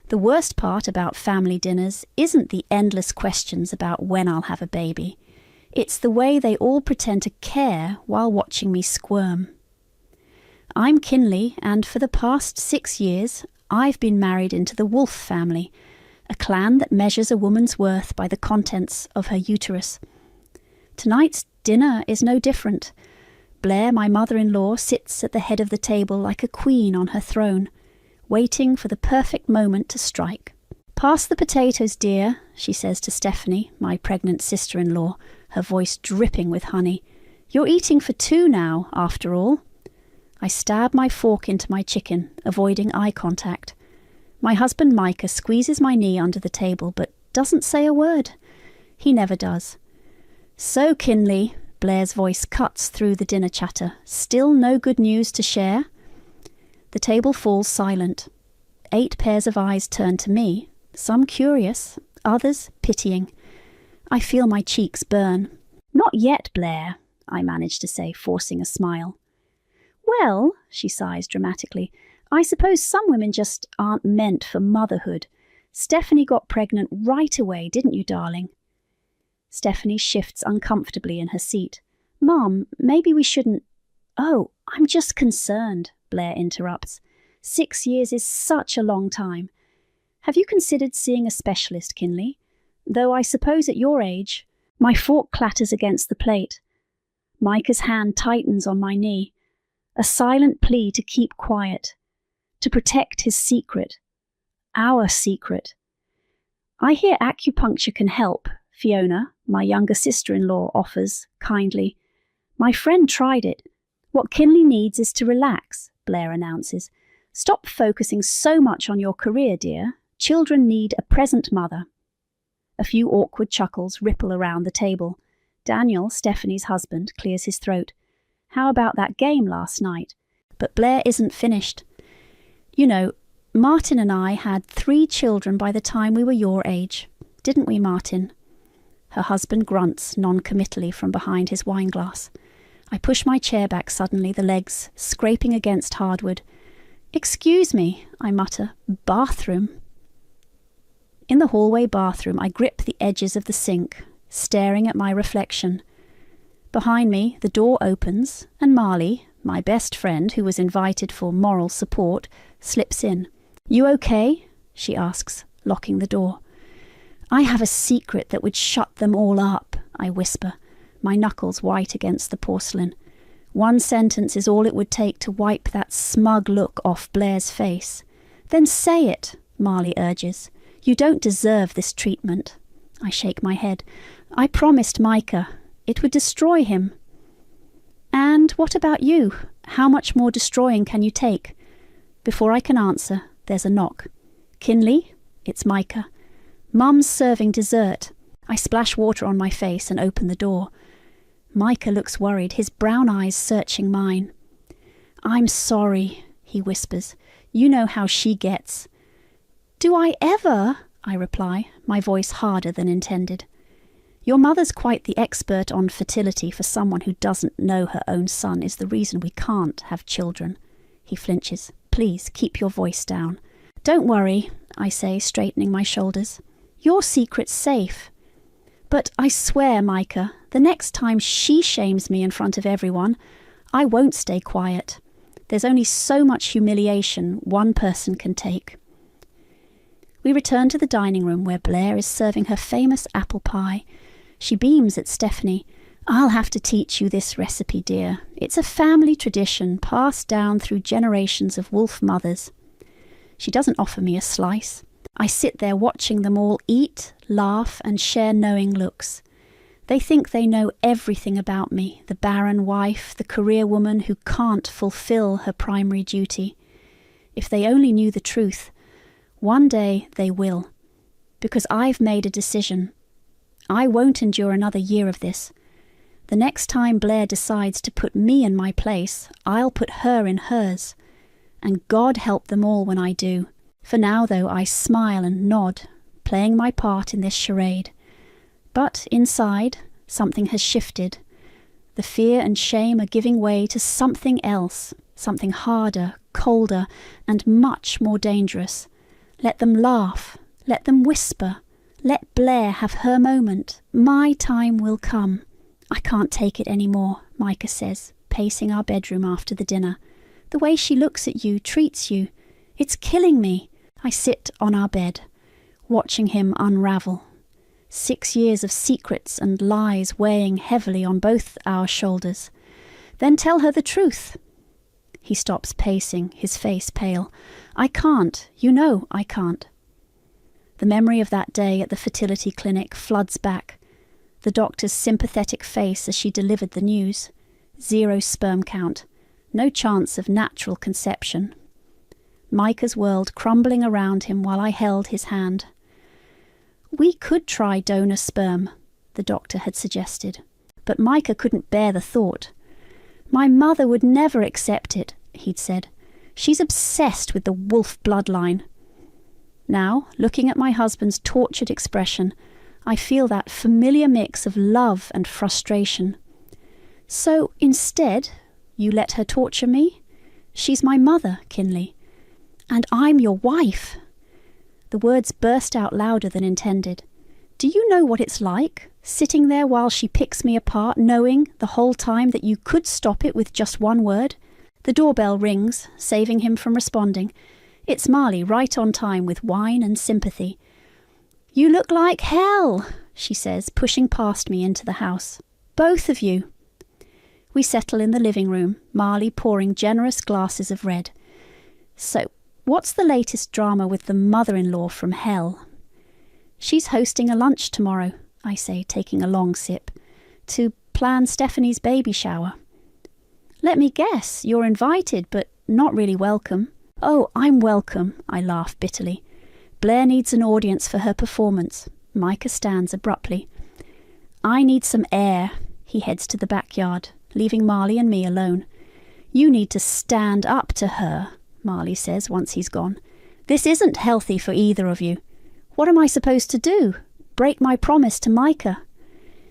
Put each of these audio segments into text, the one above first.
The worst part about family dinners isn't the endless questions about when I'll have a baby. It's the way they all pretend to care while watching me squirm. I'm Kinley, and for the past 6 years, I've been married into the Wolf family, a clan that measures a woman's worth by the contents of her uterus. Tonight's dinner is no different. Blair, my mother-in-law, sits at the head of the table like a queen on her throne, waiting for the perfect moment to strike. "Pass the potatoes, dear," she says to Stephanie, my pregnant sister-in-law, her voice dripping with honey. "You're eating for 2 now, after all." I stab my fork into my chicken, avoiding eye contact. My husband Micah squeezes my knee under the table, but doesn't say a word. He never does. "So, Kinley," Blair's voice cuts through the dinner chatter. "Still no good news to share?" The table falls silent. 8 pairs of eyes turn to me, some curious, others pitying. I feel my cheeks burn. "Not yet, Blair," I manage to say, forcing a smile. "Well," she sighs dramatically, "I suppose some women just aren't meant for motherhood. Stephanie got pregnant right away, didn't you, darling?" Stephanie shifts uncomfortably in her seat. "Mom, maybe we shouldn't—" "Oh, I'm just concerned," Blair interrupts. 6 years is such a long time. Have you considered seeing a specialist, Kinley? Though I suppose at your age—" My fork clatters against the plate. Micah's hand tightens on my knee. A silent plea to keep quiet, to protect his secret, our secret. "I hear acupuncture can help," Fiona, my younger sister-in-law, offers kindly. "My friend tried it." "What Kinley needs is to relax," Blair announces. "Stop focusing so much on your career, dear. Children need a present mother." A few awkward chuckles ripple around the table. Daniel, Stephanie's husband, clears his throat. "How about that game last night?" But Blair isn't finished. "You know, Martin and I had 3 children by the time we were your age. Didn't we, Martin?" Her husband grunts non-committally from behind his wineglass. I push my chair back suddenly, the legs scraping against hardwood. "Excuse me," I mutter. "Bathroom?" In the hallway bathroom, I grip the edges of the sink, staring at my reflection. Behind me, the door opens, and Marley, my best friend who was invited for moral support, slips in. "You okay?" she asks, locking the door. "I have a secret that would shut them all up," I whisper, my knuckles white against the porcelain. One sentence is all it would take to wipe that smug look off Blair's face. "Then say it," Marley urges. "You don't deserve this treatment." I shake my head. "I promised Micah. It would destroy him." "And what about you? How much more destroying can you take?" Before I can answer, there's a knock. "Kinley?" It's Micah. "Mum's serving dessert." I splash water on my face and open the door. Micah looks worried, his brown eyes searching mine. "I'm sorry," he whispers. "You know how she gets." "Do I ever?" I reply, my voice harder than intended. "Your mother's quite the expert on fertility for someone who doesn't know her own son is the reason we can't have children." He flinches. "Please, keep your voice down." "Don't worry," I say, straightening my shoulders. "Your secret's safe." "But I swear, Micah, the next time she shames me in front of everyone, I won't stay quiet. There's only so much humiliation one person can take." We return to the dining room where Blair is serving her famous apple pie. She beams at Stephanie. "I'll have to teach you this recipe, dear. It's a family tradition passed down through generations of wolf mothers." She doesn't offer me a slice. I sit there watching them all eat, laugh, and share knowing looks. They think they know everything about me, the barren wife, the career woman who can't fulfill her primary duty. If they only knew the truth. One day they will. Because I've made a decision. I won't endure another year of this. The next time Blair decides to put me in my place, I'll put her in hers. And God help them all when I do. For now, though, I smile and nod, playing my part in this charade. But inside, something has shifted. The fear and shame are giving way to something else, something harder, colder, and much more dangerous. Let them laugh. Let them whisper. Let Blair have her moment. My time will come. I can't take it any more, Micah says, pacing our bedroom after the dinner. The way she looks at you, treats you. It's killing me. I sit on our bed, watching him unravel. 6 years of secrets and lies weighing heavily on both our shoulders. Then tell her the truth. He stops pacing, his face pale. I can't. You know I can't. The memory of that day at the fertility clinic floods back. The doctor's sympathetic face as she delivered the news. 0 sperm count. No chance of natural conception. Micah's world crumbling around him while I held his hand. We could try donor sperm, the doctor had suggested, but Micah couldn't bear the thought. My mother would never accept it, he'd said. She's obsessed with the wolf bloodline. Now, looking at my husband's tortured expression, I feel that familiar mix of love and frustration. So, instead, you let her torture me? She's my mother, Kinley. And I'm your wife. The words burst out louder than intended. Do you know what it's like, sitting there while she picks me apart, knowing the whole time that you could stop it with just one word? The doorbell rings, saving him from responding. It's Marley, right on time with wine and sympathy. You look like hell, she says, pushing past me into the house. Both of you. We settle in the living room, Marley pouring generous glasses of red. So, what's the latest drama with the mother-in-law from hell? She's hosting a lunch tomorrow, I say, taking a long sip, to plan Stephanie's baby shower. Let me guess, you're invited, but not really welcome. Oh, I'm welcome, I laugh bitterly. Blair needs an audience for her performance. Micah stands abruptly. I need some air. He heads to the backyard, leaving Marley and me alone. You need to stand up to her, Marley says once he's gone. This isn't healthy for either of you. What am I supposed to do? Break my promise to Micah?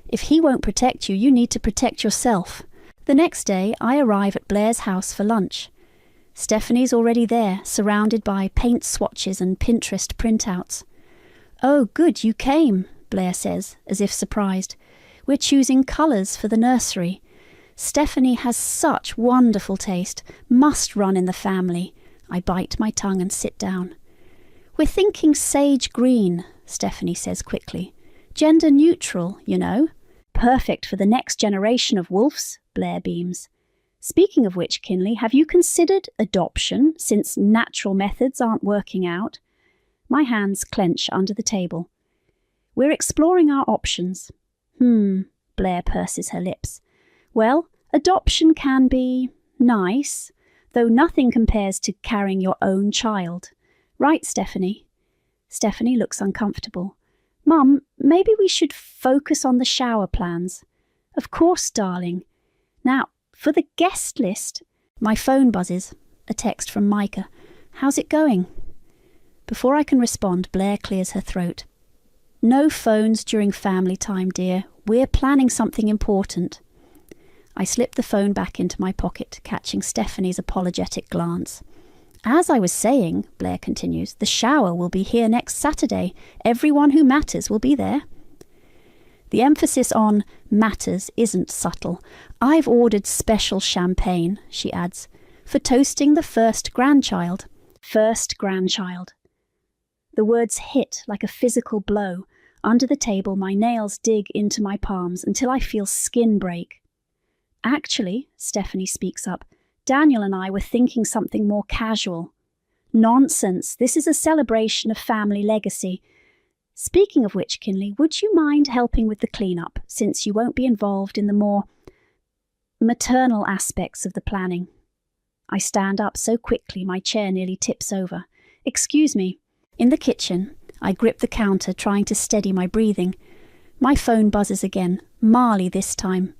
If he won't protect you, you need to protect yourself. The next day, I arrive at Blair's house for lunch. Stephanie's already there, surrounded by paint swatches and Pinterest printouts. Oh, good, you came, Blair says, as if surprised. We're choosing colours for the nursery. Stephanie has such wonderful taste. Must run in the family. I bite my tongue and sit down. We're thinking sage green, Stephanie says quickly. Gender neutral, you know. Perfect for the next generation of wolves, Blair beams. Speaking of which, Kinley, have you considered adoption since natural methods aren't working out? My hands clench under the table. We're exploring our options. Blair purses her lips. Well, adoption can be nice, though nothing compares to carrying your own child. Right, Stephanie? Stephanie looks uncomfortable. Mum, maybe we should focus on the shower plans. Of course, darling. Now, for the guest list, my phone buzzes. A text from Micah. How's it going? Before I can respond, Blair clears her throat. No phones during family time, dear. We're planning something important. I slip the phone back into my pocket, catching Stephanie's apologetic glance. As I was saying, Blair continues, the shower will be here next Saturday. Everyone who matters will be there. The emphasis on matters isn't subtle. I've ordered special champagne, she adds, for toasting the first grandchild. First grandchild. The words hit like a physical blow. Under the table, my nails dig into my palms until I feel skin break. Actually, Stephanie speaks up, Daniel and I were thinking something more casual. Nonsense. This is a celebration of family legacy. Speaking of which, Kinley, would you mind helping with the cleanup, since you won't be involved in the more maternal aspects of the planning? I stand up so quickly my chair nearly tips over. Excuse me. In the kitchen, I grip the counter, trying to steady my breathing. My phone buzzes again. Marley this time.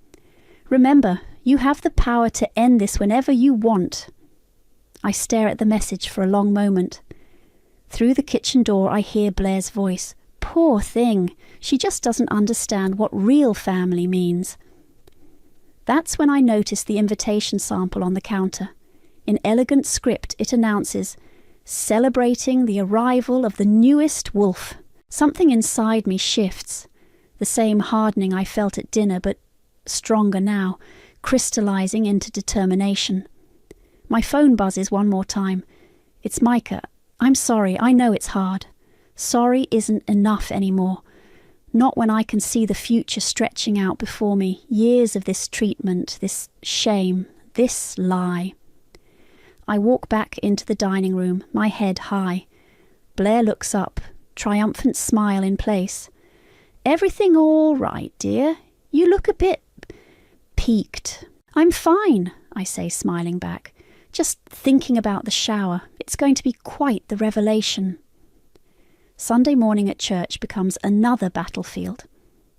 Remember, you have the power to end this whenever you want. I stare at the message for a long moment. Through the kitchen door, I hear Blair's voice. Poor thing. She just doesn't understand what real family means. That's when I notice the invitation sample on the counter. In elegant script, it announces, celebrating the arrival of the newest wolf. Something inside me shifts, the same hardening I felt at dinner, but stronger now, crystallizing into determination. My phone buzzes one more time. It's Micah. I'm sorry, I know it's hard. Sorry isn't enough anymore. Not when I can see the future stretching out before me, years of this treatment, this shame, this lie. I walk back into the dining room, my head high. Blair looks up, triumphant smile in place. Everything all right, dear? You look a bit peaked. I'm fine, I say, smiling back. Just thinking about the shower. It's going to be quite the revelation. Sunday morning at church becomes another battlefield.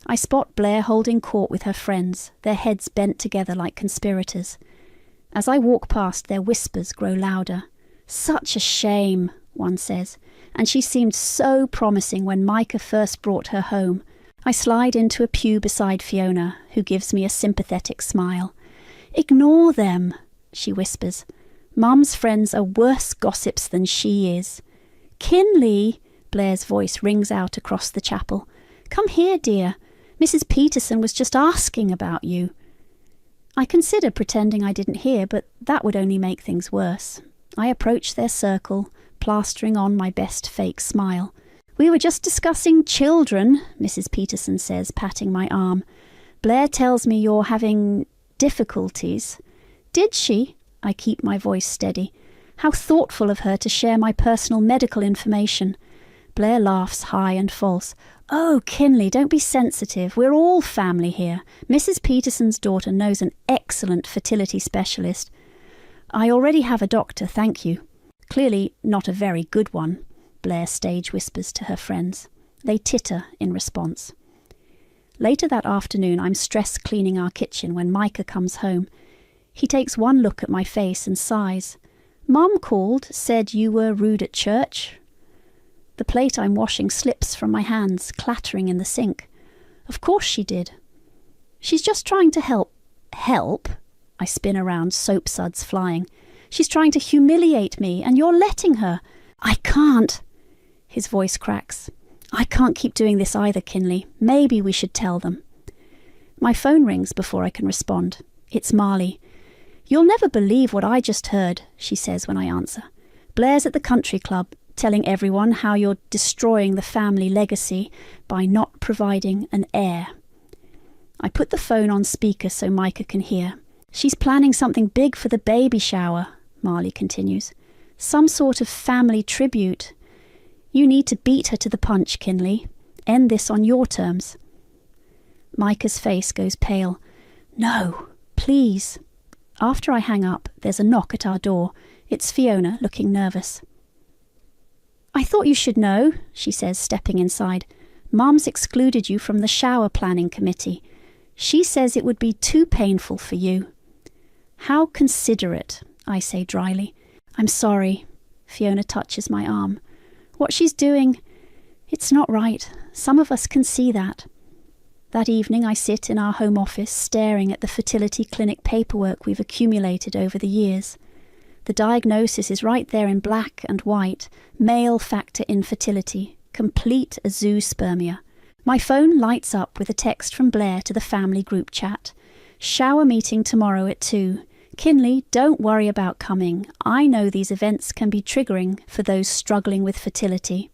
I spot Blair holding court with her friends, their heads bent together like conspirators. As I walk past, their whispers grow louder. Such a shame, one says, and she seemed so promising when Micah first brought her home. I slide into a pew beside Fiona, who gives me a sympathetic smile. Ignore them, she whispers. Mum's friends are worse gossips than she is. Kinley, Blair's voice rings out across the chapel. Come here, dear. Mrs. Peterson was just asking about you. I consider pretending I didn't hear, but that would only make things worse. I approach their circle, plastering on my best fake smile. We were just discussing children, Mrs. Peterson says, patting my arm. Blair tells me you're having difficulties. Did she? I keep my voice steady. How thoughtful of her to share my personal medical information. Blair laughs high and false. Oh, Kinley, don't be sensitive. We're all family here. Mrs. Peterson's daughter knows an excellent fertility specialist. I already have a doctor, thank you. Clearly not a very good one, Blair stage whispers to her friends. They titter in response. Later that afternoon, I'm stress cleaning our kitchen when Micah comes home. He takes one look at my face and sighs. Mum called, said you were rude at church. The plate I'm washing slips from my hands, clattering in the sink. Of course she did. She's just trying to help. Help? I spin around, soap suds flying. She's trying to humiliate me, and you're letting her. I can't. His voice cracks. I can't keep doing this either, Kinley. Maybe we should tell them. My phone rings before I can respond. It's Marley. You'll never believe what I just heard, she says when I answer. Blair's at the country club, telling everyone how you're destroying the family legacy by not providing an heir. I put the phone on speaker so Micah can hear. She's planning something big for the baby shower, Marley continues. Some sort of family tribute. You need to beat her to the punch, Kinley. End this on your terms. Micah's face goes pale. No, please. After I hang up, there's a knock at our door. It's Fiona, looking nervous. I thought you should know, she says, stepping inside. Mum's excluded you from the shower planning committee. She says it would be too painful for you. How considerate, I say dryly. I'm sorry. Fiona touches my arm. What she's doing, it's not right. Some of us can see that. That evening I sit in our home office staring at the fertility clinic paperwork we've accumulated over the years. The diagnosis is right there in black and white, male factor infertility, complete azoospermia. My phone lights up with a text from Blair to the family group chat. Shower meeting tomorrow at 2. Kinley, don't worry about coming. I know these events can be triggering for those struggling with fertility.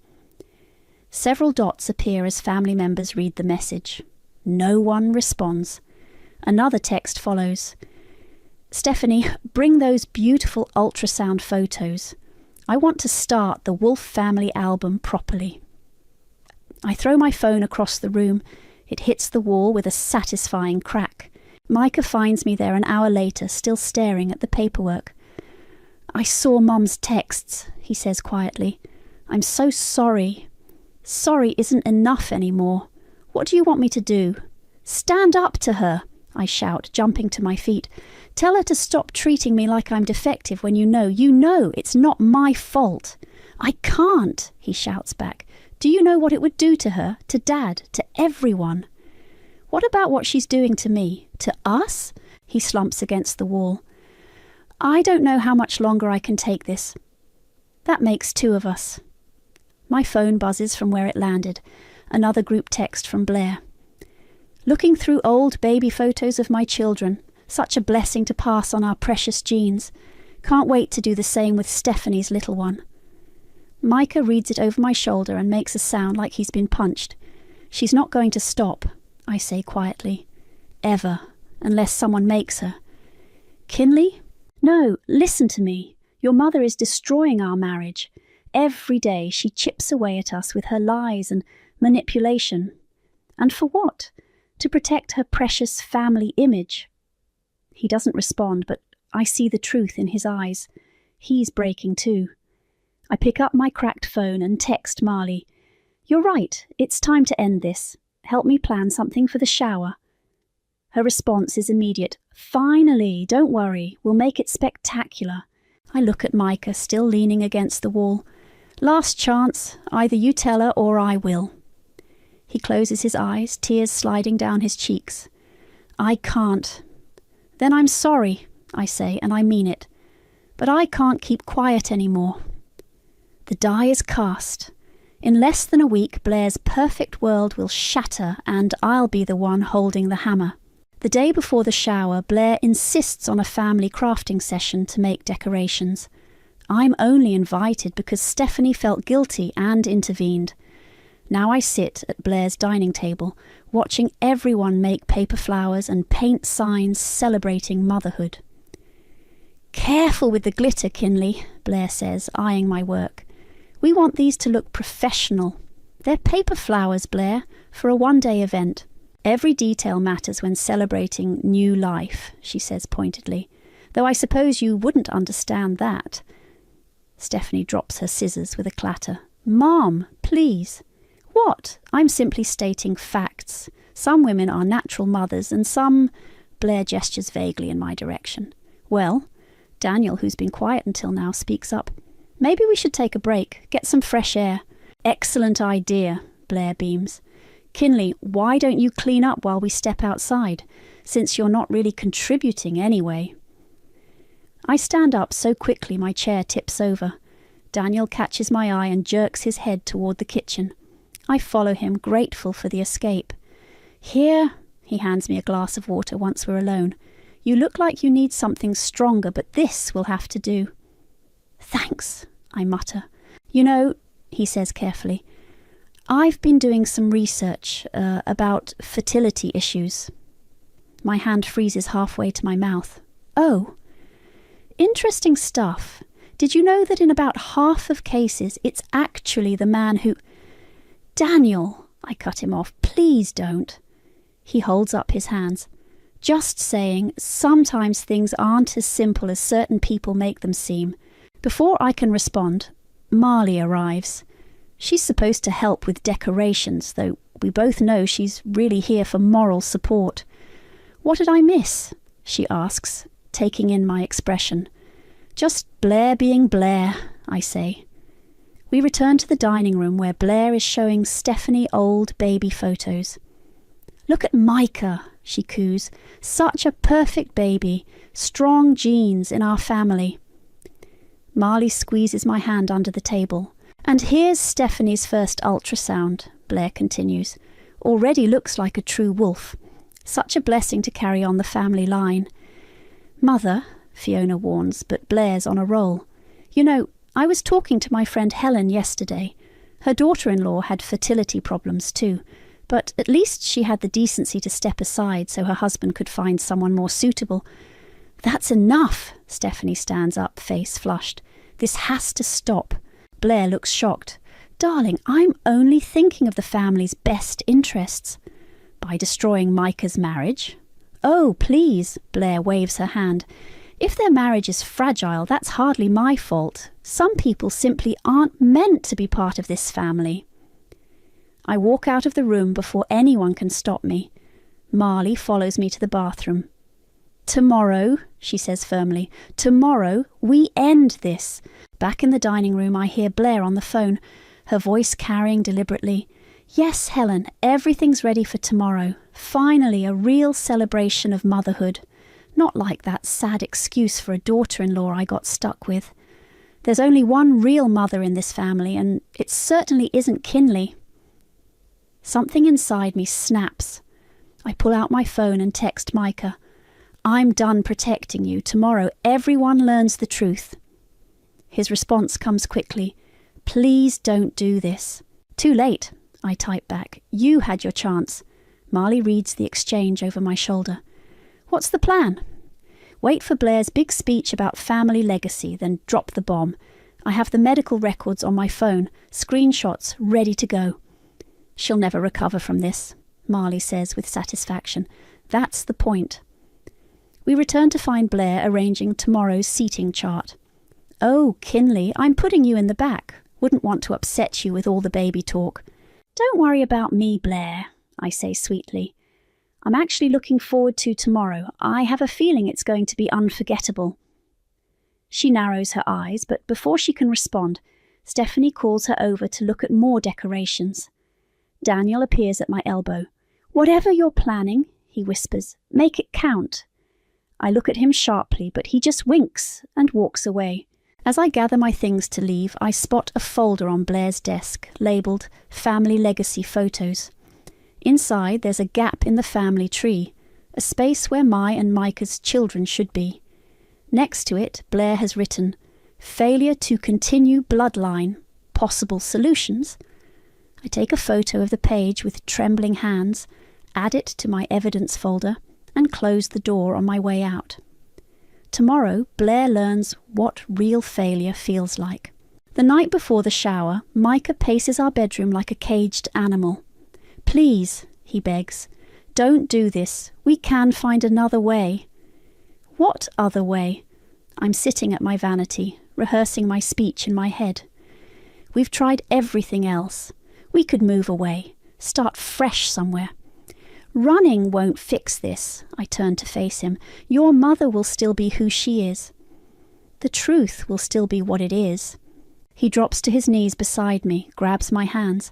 Several dots appear as family members read the message. No one responds. Another text follows. Stephanie, bring those beautiful ultrasound photos. I want to start the Wolf family album properly. I throw my phone across the room. It hits the wall with a satisfying crack. Micah finds me there an hour later, still staring at the paperwork. I saw Mum's texts, he says quietly. I'm so sorry. Sorry isn't enough anymore. What do you want me to do? Stand up to her, I shout, jumping to my feet. Tell her to stop treating me like I'm defective when you know it's not my fault. I can't, he shouts back. Do you know what it would do to her, to Dad, to everyone? What about what she's doing to me, to us? He slumps against the wall. I don't know how much longer I can take this. That makes 2 of us. My phone buzzes from where it landed. Another group text from Blair. Looking through old baby photos of my children. Such a blessing to pass on our precious genes. Can't wait to do the same with Stephanie's little one. Micah reads it over my shoulder and makes a sound like he's been punched. She's not going to stop, I say quietly. Ever, unless someone makes her. Kinley? No, listen to me. Your mother is destroying our marriage. Every day she chips away at us with her lies and manipulation. And for what? To protect her precious family image. He doesn't respond, but I see the truth in his eyes. He's breaking too. I pick up my cracked phone and text Marley. You're right, it's time to end this. Help me plan something for the shower. Her response is immediate. Finally, don't worry, we'll make it spectacular. I look at Micah, still leaning against the wall. Last chance, either you tell her or I will. He closes his eyes, tears sliding down his cheeks. I can't. Then I'm sorry, I say, and I mean it. But I can't keep quiet anymore. The die is cast. In less than a week, Blair's perfect world will shatter and I'll be the one holding the hammer. The day before the shower, Blair insists on a family crafting session to make decorations. I'm only invited because Stephanie felt guilty and intervened. Now I sit at Blair's dining table, watching everyone make paper flowers and paint signs celebrating motherhood. Careful with the glitter, Kinley, Blair says, eyeing my work. We want these to look professional. They're paper flowers, Blair, for a one-day event. Every detail matters when celebrating new life, she says pointedly, though I suppose you wouldn't understand that. Stephanie drops her scissors with a clatter. Mom, please. What? I'm simply stating facts. Some women are natural mothers and some... Blair gestures vaguely in my direction. Well, Daniel, who's been quiet until now, speaks up. Maybe we should take a break, get some fresh air. Excellent idea, Blair beams. Kinley, why don't you clean up while we step outside, since you're not really contributing anyway? I stand up so quickly my chair tips over. Daniel catches my eye and jerks his head toward the kitchen. I follow him, grateful for the escape. Here, he hands me a glass of water once we're alone. You look like you need something stronger, but this will have to do. Thanks, I mutter. You know, he says carefully, I've been doing some research about fertility issues. My hand freezes halfway to my mouth. Oh, interesting stuff. Did you know that in about half of cases it's actually the man who... Daniel, I cut him off, please don't. He holds up his hands. Just saying, sometimes things aren't as simple as certain people make them seem. Before I can respond, Marley arrives. She's supposed to help with decorations, though we both know she's really here for moral support. What did I miss? She asks, taking in my expression. Just Blair being Blair, I say. We return to the dining room where Blair is showing Stephanie old baby photos. Look at Micah, she coos. Such a perfect baby. Strong genes in our family. Marley squeezes my hand under the table. And here's Stephanie's first ultrasound, Blair continues. Already looks like a true wolf. Such a blessing to carry on the family line. Mother, Fiona warns, but Blair's on a roll. You know, I was talking to my friend Helen yesterday. Her daughter-in-law had fertility problems too, but at least she had the decency to step aside so her husband could find someone more suitable. That's enough, Stephanie stands up, face flushed. This has to stop. Blair looks shocked. Darling, I'm only thinking of the family's best interests. By destroying Micah's marriage? Oh, please, Blair waves her hand. If their marriage is fragile, that's hardly my fault. Some people simply aren't meant to be part of this family. I walk out of the room before anyone can stop me. Marley follows me to the bathroom. Tomorrow, she says firmly, tomorrow we end this. Back in the dining room I hear Blair on the phone, her voice carrying deliberately. Yes, Helen, everything's ready for tomorrow. Finally, a real celebration of motherhood. Not like that sad excuse for a daughter-in-law I got stuck with. There's only one real mother in this family, and it certainly isn't Kinley. Something inside me snaps. I pull out my phone and text Micah. I'm done protecting you. Tomorrow everyone learns the truth. His response comes quickly. Please don't do this. Too late, I type back. You had your chance. Marley reads the exchange over my shoulder. What's the plan? Wait for Blair's big speech about family legacy, then drop the bomb. I have the medical records on my phone, screenshots ready to go. She'll never recover from this, Marley says with satisfaction. That's the point. We return to find Blair arranging tomorrow's seating chart. Oh, Kinley, I'm putting you in the back. Wouldn't want to upset you with all the baby talk. Don't worry about me, Blair, I say sweetly. I'm actually looking forward to tomorrow. I have a feeling it's going to be unforgettable. She narrows her eyes, but before she can respond, Stephanie calls her over to look at more decorations. Daniel appears at my elbow. Whatever you're planning, he whispers, make it count. I look at him sharply, but he just winks and walks away. As I gather my things to leave, I spot a folder on Blair's desk, labelled Family Legacy Photos. Inside, there's a gap in the family tree, a space where my and Micah's children should be. Next to it, Blair has written, Failure to continue bloodline, possible solutions. I take a photo of the page with trembling hands, add it to my evidence folder, and close the door on my way out. Tomorrow, Blair learns what real failure feels like. The night before the shower, Micah paces our bedroom like a caged animal. Please, he begs, don't do this. We can find another way. What other way? I'm sitting at my vanity, rehearsing my speech in my head. We've tried everything else. We could move away, start fresh somewhere. Running won't fix this, I turn to face him. Your mother will still be who she is. The truth will still be what it is. He drops to his knees beside me, grabs my hands.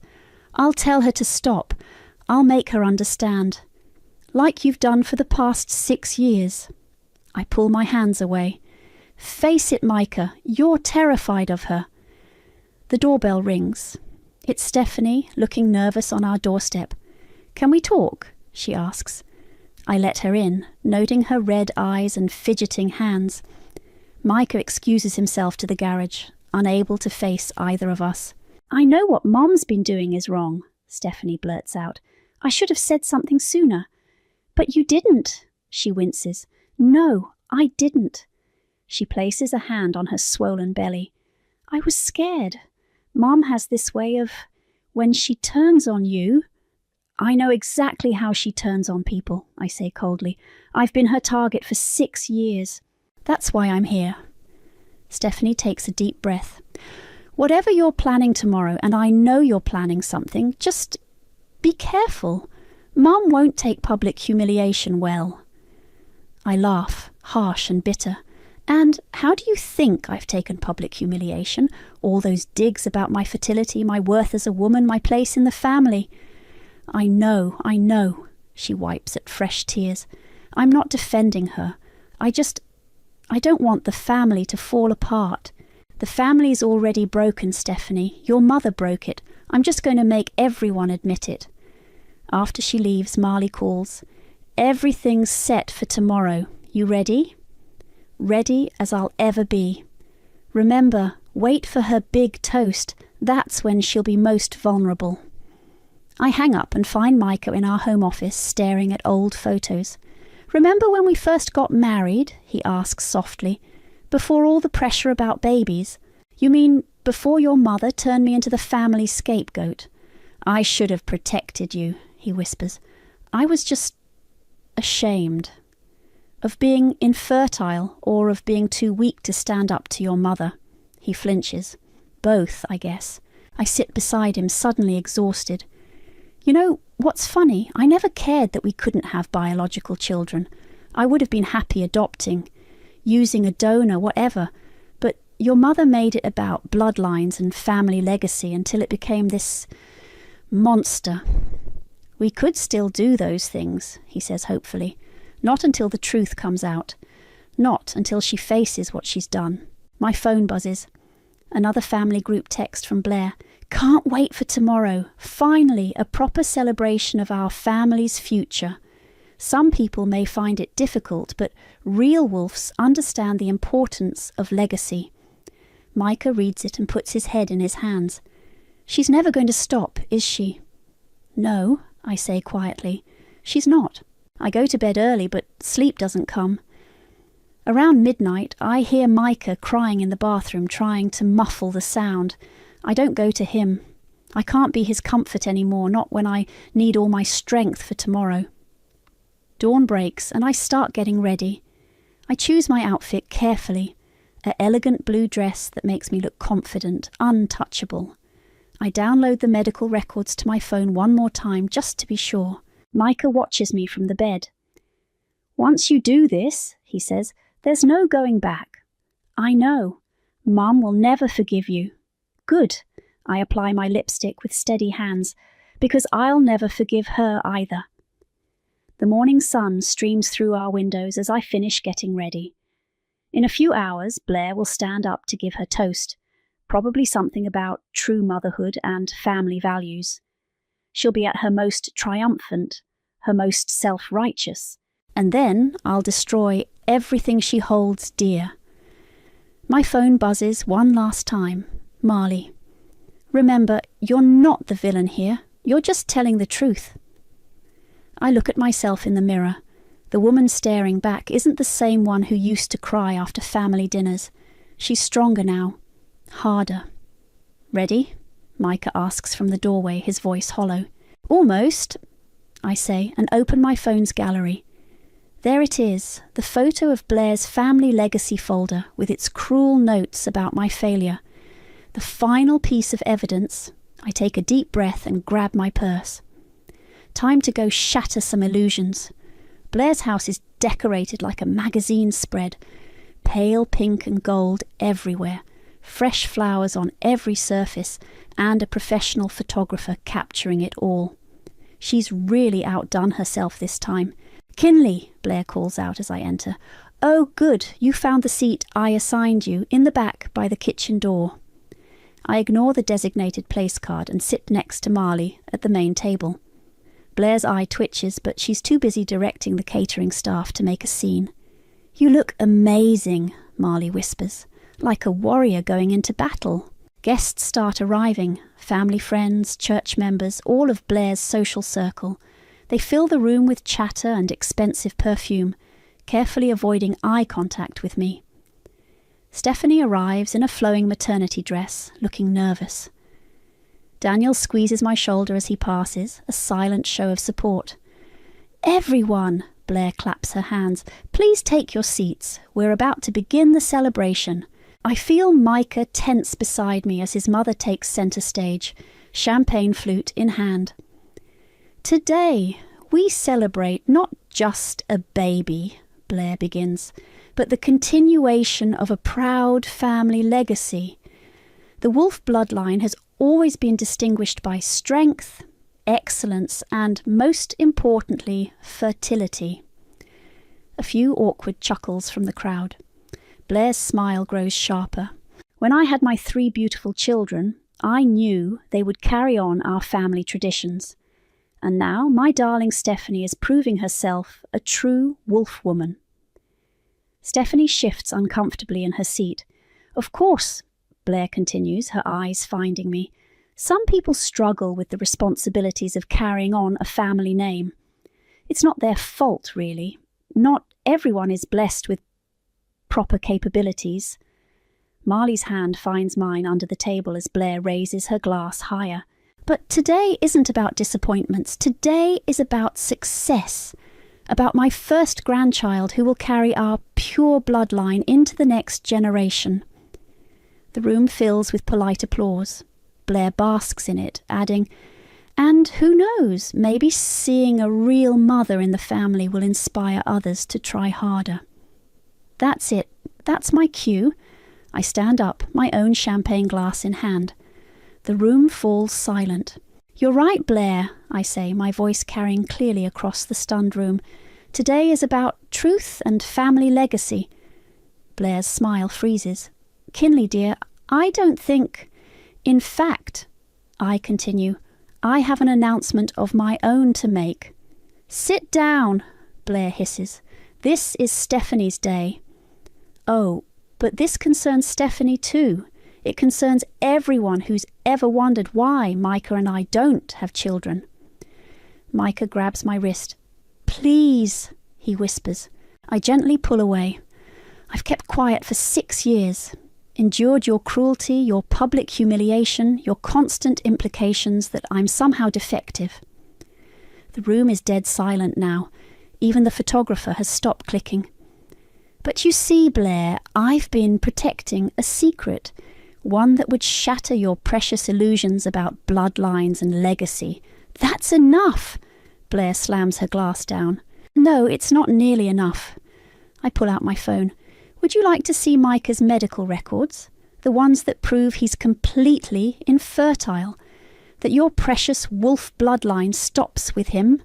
I'll tell her to stop. I'll make her understand. Like you've done for the past 6 years. I pull my hands away. Face it, Micah, you're terrified of her. The doorbell rings. It's Stephanie, looking nervous on our doorstep. Can we talk? She asks. I let her in, noting her red eyes and fidgeting hands. Micah excuses himself to the garage, unable to face either of us. I know what Mom's been doing is wrong, Stephanie blurts out. I should have said something sooner. But you didn't, she winces. No, I didn't. She places a hand on her swollen belly. I was scared. Mom has this way of, when she turns on you... I know exactly how she turns on people, I say coldly. I've been her target for 6 years. That's why I'm here. Stephanie takes a deep breath. Whatever you're planning tomorrow, and I know you're planning something, just be careful. Mum won't take public humiliation well. I laugh, harsh and bitter. And how do you think I've taken public humiliation? All those digs about my fertility, my worth as a woman, my place in the family. I know, she wipes at fresh tears. I'm not defending her. I don't want the family to fall apart. The family's already broken, Stephanie. Your mother broke it. I'm just going to make everyone admit it. After she leaves, Marley calls. Everything's set for tomorrow. You ready? Ready as I'll ever be. Remember, wait for her big toast. That's when she'll be most vulnerable. I hang up and find Micah in our home office staring at old photos. Remember when we first got married? He asks softly. Before all the pressure about babies. You mean before your mother turned me into the family scapegoat? I should have protected you, he whispers. I was just ashamed. Of being infertile or of being too weak to stand up to your mother. He flinches. Both, I guess. I sit beside him, suddenly exhausted. You know, what's funny? I never cared that we couldn't have biological children. I would have been happy adopting, using a donor, whatever. But your mother made it about bloodlines and family legacy until it became this monster. We could still do those things, he says hopefully. Not until the truth comes out. Not until she faces what she's done. My phone buzzes. Another family group text from Blair. Can't wait for tomorrow. Finally, a proper celebration of our family's future. Some people may find it difficult, but real wolves understand the importance of legacy. Micah reads it and puts his head in his hands. She's never going to stop, is she? No, I say quietly. She's not. I go to bed early, but sleep doesn't come. Around midnight, I hear Micah crying in the bathroom, trying to muffle the sound. I don't go to him. I can't be his comfort anymore, not when I need all my strength for tomorrow. Dawn breaks and I start getting ready. I choose my outfit carefully, an elegant blue dress that makes me look confident, untouchable. I download the medical records to my phone one more time just to be sure. Micah watches me from the bed. Once you do this, he says, there's no going back. I know. Mum will never forgive you. Good. I apply my lipstick with steady hands, because I'll never forgive her either. The morning sun streams through our windows as I finish getting ready. In a few hours, Blair will stand up to give her toast, probably something about true motherhood and family values. She'll be at her most triumphant, her most self-righteous, and then I'll destroy everything she holds dear. My phone buzzes one last time. Marley. Remember, you're not the villain here. You're just telling the truth. I look at myself in the mirror. The woman staring back isn't the same one who used to cry after family dinners. She's stronger now. Harder. Ready? Micah asks from the doorway, his voice hollow. Almost, I say, and open my phone's gallery. There it is, the photo of Blair's family legacy folder with its cruel notes about my failure. The final piece of evidence. I take a deep breath and grab my purse. Time to go shatter some illusions. Blair's house is decorated like a magazine spread. Pale pink and gold everywhere. Fresh flowers on every surface, and a professional photographer capturing it all. She's really outdone herself this time. Kinley, Blair calls out as I enter. Oh, good, you found the seat I assigned you, in the back by the kitchen door. I ignore the designated place card and sit next to Marley at the main table. Blair's eye twitches, but she's too busy directing the catering staff to make a scene. You look amazing, Marley whispers, like a warrior going into battle. Guests start arriving, family friends, church members, all of Blair's social circle. They fill the room with chatter and expensive perfume, carefully avoiding eye contact with me. Stephanie arrives in a flowing maternity dress, looking nervous. Daniel squeezes my shoulder as he passes, a silent show of support. Everyone, Blair claps her hands, please take your seats. We're about to begin the celebration. I feel Micah tense beside me as his mother takes centre stage, champagne flute in hand. Today, we celebrate not just a baby, Blair begins, but the continuation of a proud family legacy. The Wolf bloodline has always been distinguished by strength, excellence, and, most importantly, fertility. A few awkward chuckles from the crowd. Blair's smile grows sharper. When I had my 3 beautiful children, I knew they would carry on our family traditions. And now my darling Stephanie is proving herself a true wolf woman. Stephanie shifts uncomfortably in her seat. Of course, Blair continues, her eyes finding me, some people struggle with the responsibilities of carrying on a family name. It's not their fault, really. Not everyone is blessed with proper capabilities. Marley's hand finds mine under the table as Blair raises her glass higher. But today isn't about disappointments. Today is about success. About my first grandchild who will carry our pure bloodline into the next generation. The room fills with polite applause. Blair basks in it, adding, and who knows, maybe seeing a real mother in the family will inspire others to try harder. That's it. That's my cue. I stand up, my own champagne glass in hand. The room falls silent. You're right, Blair, I say, my voice carrying clearly across the stunned room. Today is about truth and family legacy. Blair's smile freezes. Kinley, dear, I don't think... In fact, I continue, I have an announcement of my own to make. Sit down, Blair hisses. This is Stephanie's day. Oh, but this concerns Stephanie too. It concerns everyone who's ever wondered why Micah and I don't have children. Micah grabs my wrist. Please, he whispers. I gently pull away. I've kept quiet for 6 years. Endured your cruelty, your public humiliation, your constant implications that I'm somehow defective. The room is dead silent now. Even the photographer has stopped clicking. But you see, Blair, I've been protecting a secret, one that would shatter your precious illusions about bloodlines and legacy. That's enough! Blair slams her glass down. No, it's not nearly enough. I pull out my phone. Would you like to see Micah's medical records? The ones that prove he's completely infertile, that your precious wolf bloodline stops with him?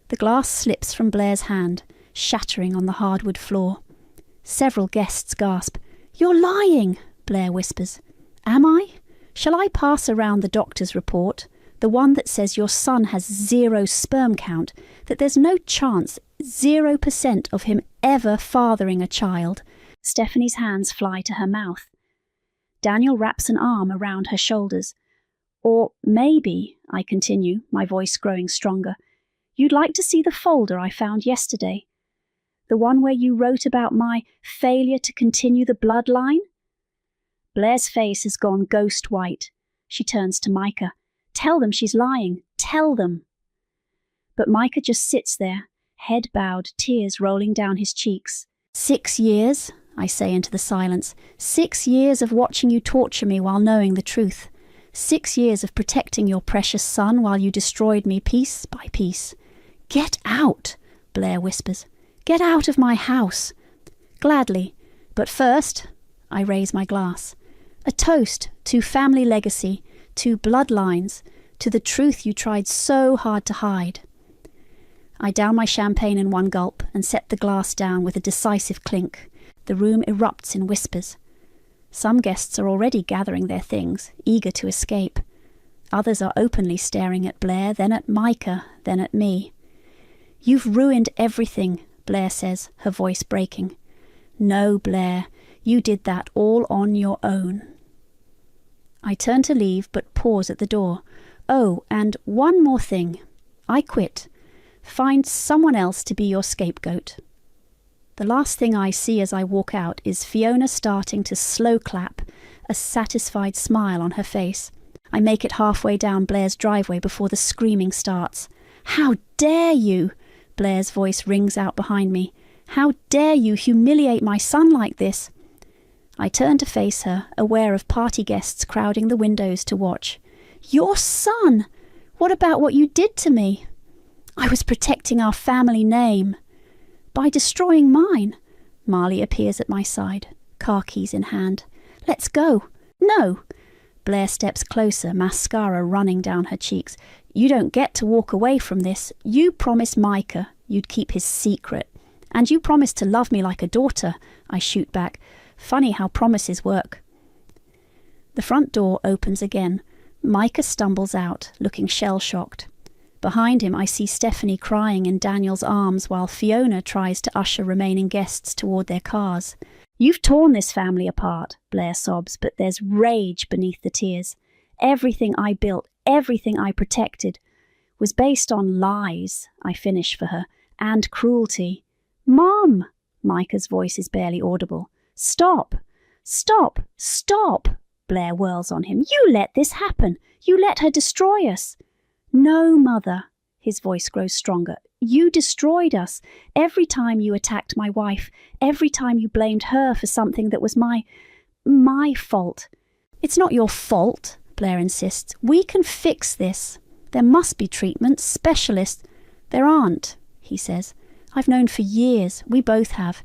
The glass slips from Blair's hand, shattering on the hardwood floor. Several guests gasp. You're lying, Blair whispers. Am I? Shall I pass around the doctor's report, the one that says your son has 0 sperm count, that there's no chance, 0% of him ever fathering a child? Stephanie's hands fly to her mouth. Daniel wraps an arm around her shoulders. Or maybe, I continue, my voice growing stronger, you'd like to see the folder I found yesterday? The one where you wrote about my failure to continue the bloodline? Blair's face has gone ghost white. She turns to Micah. Tell them she's lying. Tell them. But Micah just sits there, head bowed, tears rolling down his cheeks. 6 years, I say into the silence. 6 years of watching you torture me while knowing the truth. 6 years of protecting your precious son while you destroyed me piece by piece. Get out, Blair whispers. Get out of my house. Gladly. But first, I raise my glass. A toast to family legacy, to bloodlines, to the truth you tried so hard to hide. I down my champagne in one gulp and set the glass down with a decisive clink. The room erupts in whispers. Some guests are already gathering their things, eager to escape. Others are openly staring at Blair, then at Micah, then at me. You've ruined everything, Blair says, her voice breaking. No, Blair, you did that all on your own. I turn to leave, but pause at the door. Oh, and one more thing. I quit. Find someone else to be your scapegoat. The last thing I see as I walk out is Fiona starting to slow clap, a satisfied smile on her face. I make it halfway down Blair's driveway before the screaming starts. How dare you? Blair's voice rings out behind me. How dare you humiliate my son like this? I turn to face her, aware of party guests crowding the windows to watch. Your son! What about what you did to me? I was protecting our family name. By destroying mine. Marley appears at my side, car keys in hand. Let's go. No. Blair steps closer, mascara running down her cheeks. You don't get to walk away from this. You promised Micah you'd keep his secret. And you promised to love me like a daughter, I shoot back. Funny how promises work. The front door opens again. Micah stumbles out, looking shell-shocked. Behind him I see Stephanie crying in Daniel's arms while Fiona tries to usher remaining guests toward their cars. You've torn this family apart, Blair sobs, but there's rage beneath the tears. Everything I built, everything I protected, was based on lies, I finish for her, and cruelty. Mom! Micah's voice is barely audible. Stop! Stop! Stop! Blair whirls on him. You let this happen. You let her destroy us. No, Mother. His voice grows stronger. You destroyed us. Every time you attacked my wife, every time you blamed her for something that was my fault. It's not your fault, Blair insists. We can fix this. There must be treatment, specialists. There aren't, he says. I've known for years. We both have.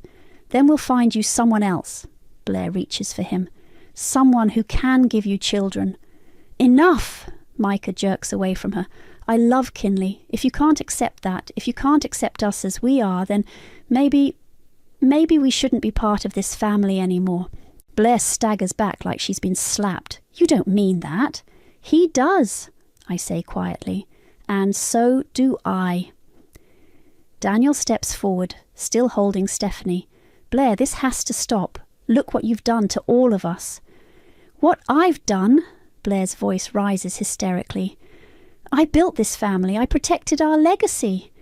Then we'll find you someone else. Blair reaches for him. Someone who can give you children. Enough! Micah jerks away from her. I love Kinley. If you can't accept that, if you can't accept us as we are, then maybe we shouldn't be part of this family anymore. Blair staggers back like she's been slapped. You don't mean that. He does, I say quietly. And so do I. Daniel steps forward, still holding Stephanie. Blair, this has to stop. Look what you've done to all of us. What I've done? Blair's voice rises hysterically. I built this family. I protected our legacy.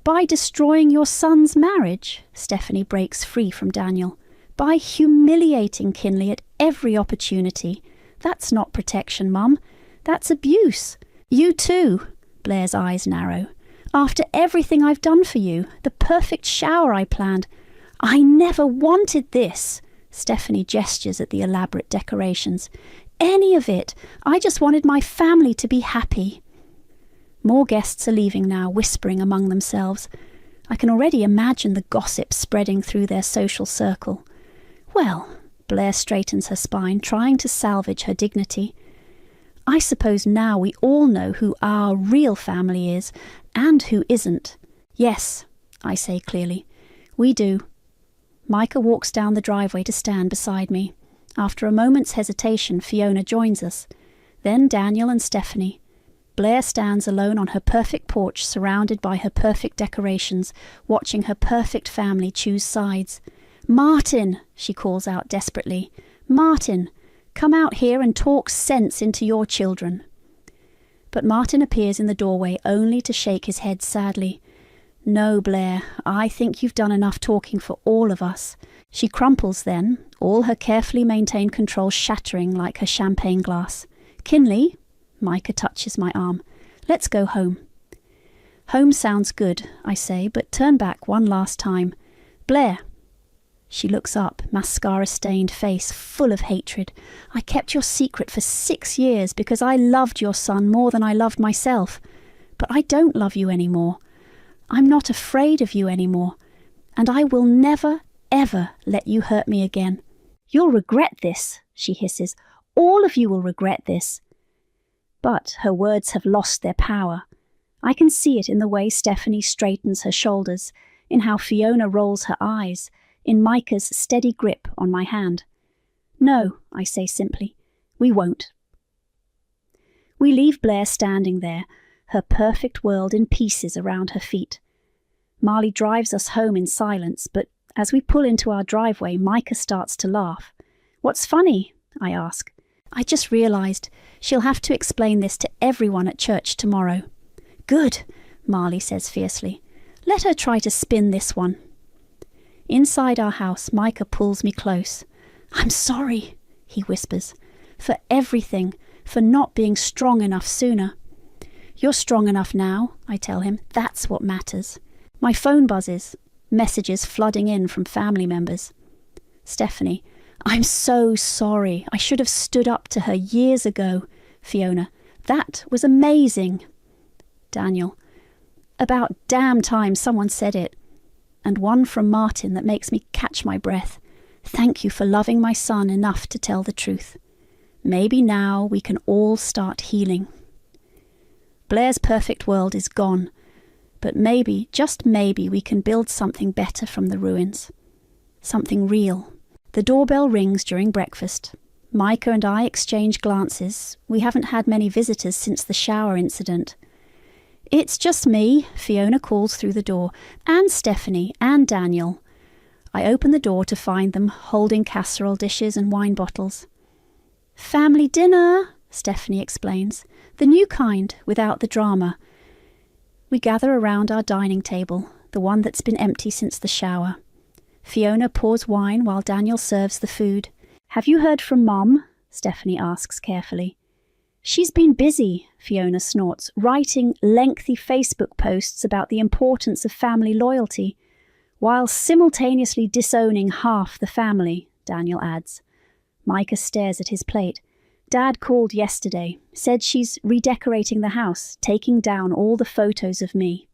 By destroying your son's marriage, Stephanie breaks free from Daniel. By humiliating Kinley at every opportunity. That's not protection, Mum. That's abuse. You too. Blair's eyes narrow. After everything I've done for you, the perfect shower I planned. I never wanted this. Stephanie gestures at the elaborate decorations. Any of it. I just wanted my family to be happy. More guests are leaving now, whispering among themselves. I can already imagine the gossip spreading through their social circle. Well, Blair straightens her spine, trying to salvage her dignity. I suppose now we all know who our real family is and who isn't. Yes, I say clearly. We do. Micah walks down the driveway to stand beside me. After a moment's hesitation, Fiona joins us. Then Daniel and Stephanie. Blair stands alone on her perfect porch, surrounded by her perfect decorations, watching her perfect family choose sides. Martin, she calls out desperately. Martin, come out here and talk sense into your children. But Martin appears in the doorway only to shake his head sadly. No, Blair, I think you've done enough talking for all of us. She crumples then, all her carefully maintained control shattering like her champagne glass. Kinley, Micah touches my arm. Let's go home. Home sounds good, I say, but turn back one last time. Blair. She looks up, mascara-stained face full of hatred. I kept your secret for 6 years because I loved your son more than I loved myself. But I don't love you anymore. I'm not afraid of you anymore. And I will never, ever let you hurt me again. You'll regret this, she hisses. All of you will regret this. But her words have lost their power. I can see it in the way Stephanie straightens her shoulders, in how Fiona rolls her eyes, in Micah's steady grip on my hand. No, I say simply, we won't. We leave Blair standing there, her perfect world in pieces around her feet. Marley drives us home in silence, but as we pull into our driveway, Micah starts to laugh. What's funny? I ask. I just realised she'll have to explain this to everyone at church tomorrow. Good, Marley says fiercely. Let her try to spin this one. Inside our house, Micah pulls me close. I'm sorry, he whispers, for everything, for not being strong enough sooner. You're strong enough now, I tell him. That's what matters. My phone buzzes, messages flooding in from family members. Stephanie, I'm so sorry. I should have stood up to her years ago. Fiona, that was amazing. Daniel, about damn time someone said it. And one from Martin that makes me catch my breath. Thank you for loving my son enough to tell the truth. Maybe now we can all start healing. Blair's perfect world is gone, but maybe, just maybe, we can build something better from the ruins. Something real. The doorbell rings during breakfast. Micah and I exchange glances. We haven't had many visitors since the shower incident. It's just me, Fiona calls through the door, and Stephanie and Daniel. I open the door to find them holding casserole dishes and wine bottles. Family dinner, Stephanie explains. The new kind, without the drama. We gather around our dining table, the one that's been empty since the shower. Fiona pours wine while Daniel serves the food. Have you heard from Mum? Stephanie asks carefully. She's been busy, Fiona snorts, writing lengthy Facebook posts about the importance of family loyalty, while simultaneously disowning half the family, Daniel adds. Micah stares at his plate. Dad called yesterday, said she's redecorating the house, taking down all the photos of me.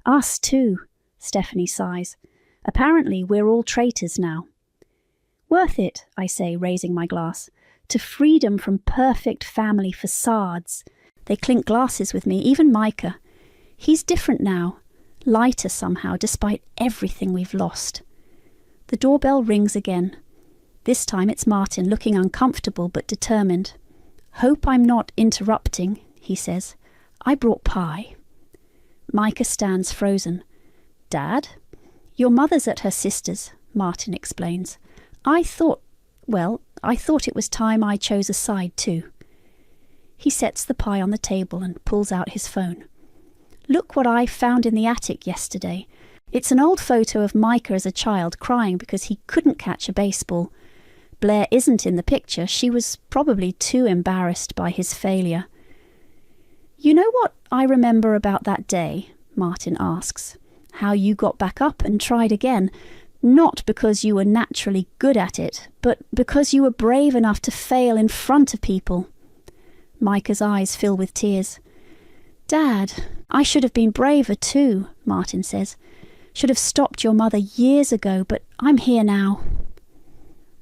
Us too, Stephanie sighs. Apparently we're all traitors now. Worth it, I say, raising my glass. To freedom from perfect family facades. They clink glasses with me, even Micah. He's different now, lighter somehow, despite everything we've lost. The doorbell rings again. This time it's Martin, looking uncomfortable but determined. "Hope I'm not interrupting," he says. "I brought pie." Micah stands frozen. "Dad?" "Your mother's at her sister's," Martin explains. I thought it was time I chose a side too." He sets the pie on the table and pulls out his phone. "Look what I found in the attic yesterday. It's an old photo of Micah as a child crying because he couldn't catch a baseball. Blair isn't in the picture. She was probably too embarrassed by his failure." "You know what I remember about that day?" Martin asks. "How you got back up and tried again. Not because you were naturally good at it, but because you were brave enough to fail in front of people." Micah's eyes fill with tears. "Dad, I should have been braver too," Martin says. "Should have stopped your mother years ago, but I'm here now."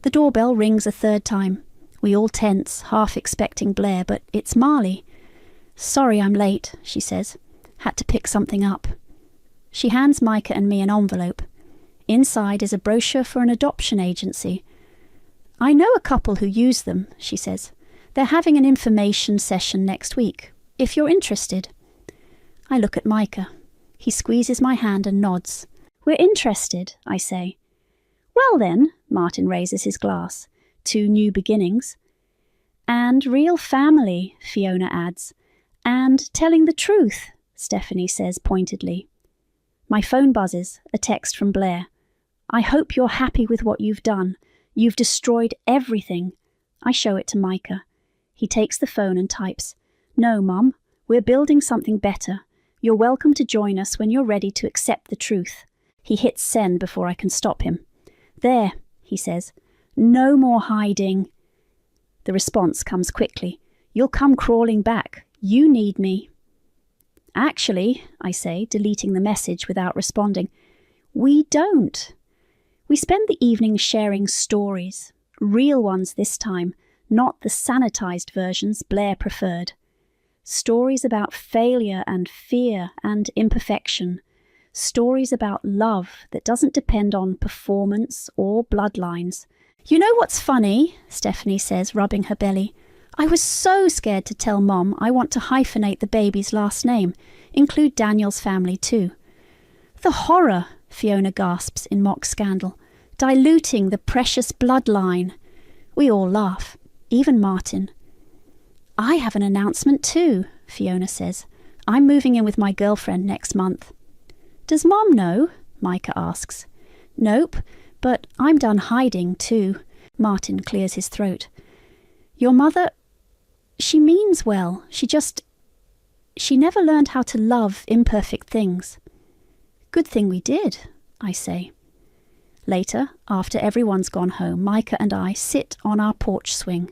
The doorbell rings a third time. We all tense, half expecting Blair, but it's Marley. "Sorry I'm late," she says. "Had to pick something up." She hands Micah and me an envelope. Inside is a brochure for an adoption agency. "I know a couple who use them," she says. "They're having an information session next week, if you're interested." I look at Micah. He squeezes my hand and nods. "We're interested," I say. "Well then," Martin raises his glass, "to new beginnings." "And real family," Fiona adds. "And telling the truth," Stephanie says pointedly. My phone buzzes, a text from Blair. "I hope you're happy with what you've done. You've destroyed everything." I show it to Micah. He takes the phone and types, "No, Mum, we're building something better. You're welcome to join us when you're ready to accept the truth." He hits send before I can stop him. "There," he says. "No more hiding." The response comes quickly. "You'll come crawling back. You need me." "Actually," I say, deleting the message without responding, "we don't." We spend the evening sharing stories, real ones this time, not the sanitized versions Blair preferred. Stories about failure and fear and imperfection. Stories about love that doesn't depend on performance or bloodlines. "You know what's funny?" Stephanie says, rubbing her belly. "I was so scared to tell Mom I want to hyphenate the baby's last name, include Daniel's family too." "The horror," Fiona gasps in mock scandal. "Diluting the precious bloodline." We all laugh, even Martin. "I have an announcement too," Fiona says. "I'm moving in with my girlfriend next month." "Does Mom know?" Micah asks. "Nope, but I'm done hiding too." Martin clears his throat. "Your mother, she means well. She never learned how to love imperfect things." "Good thing we did," I say. Later, after everyone's gone home, Micah and I sit on our porch swing.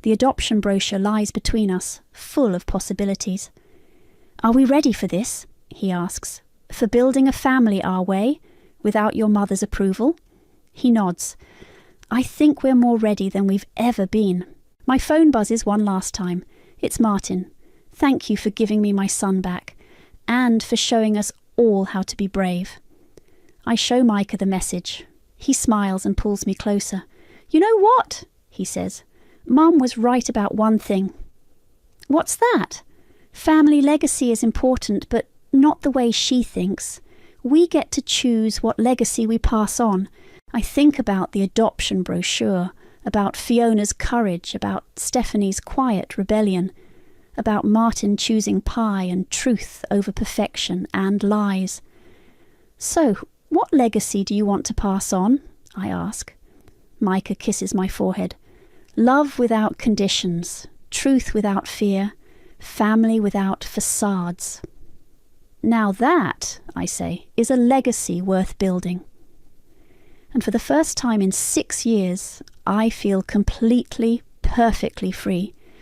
The adoption brochure lies between us, full of possibilities. "Are we ready for this?" he asks. "For building a family our way, without your mother's approval?" He nods. "I think we're more ready than we've ever been." My phone buzzes one last time. It's Martin. "Thank you for giving me my son back, and for showing us all how to be brave." I show Micah the message. He smiles and pulls me closer. "You know what?" he says. "Mum was right about one thing." "What's that?" "Family legacy is important, but not the way she thinks. We get to choose what legacy we pass on." I think about the adoption brochure, about Fiona's courage, about Stephanie's quiet rebellion, about Martin choosing pie and truth over perfection and lies. "So, what legacy do you want to pass on?" I ask. Micah kisses my forehead. "Love without conditions, truth without fear, family without facades." "Now that," I say, "is a legacy worth building." And for the first time in 6 years, I feel completely, perfectly free.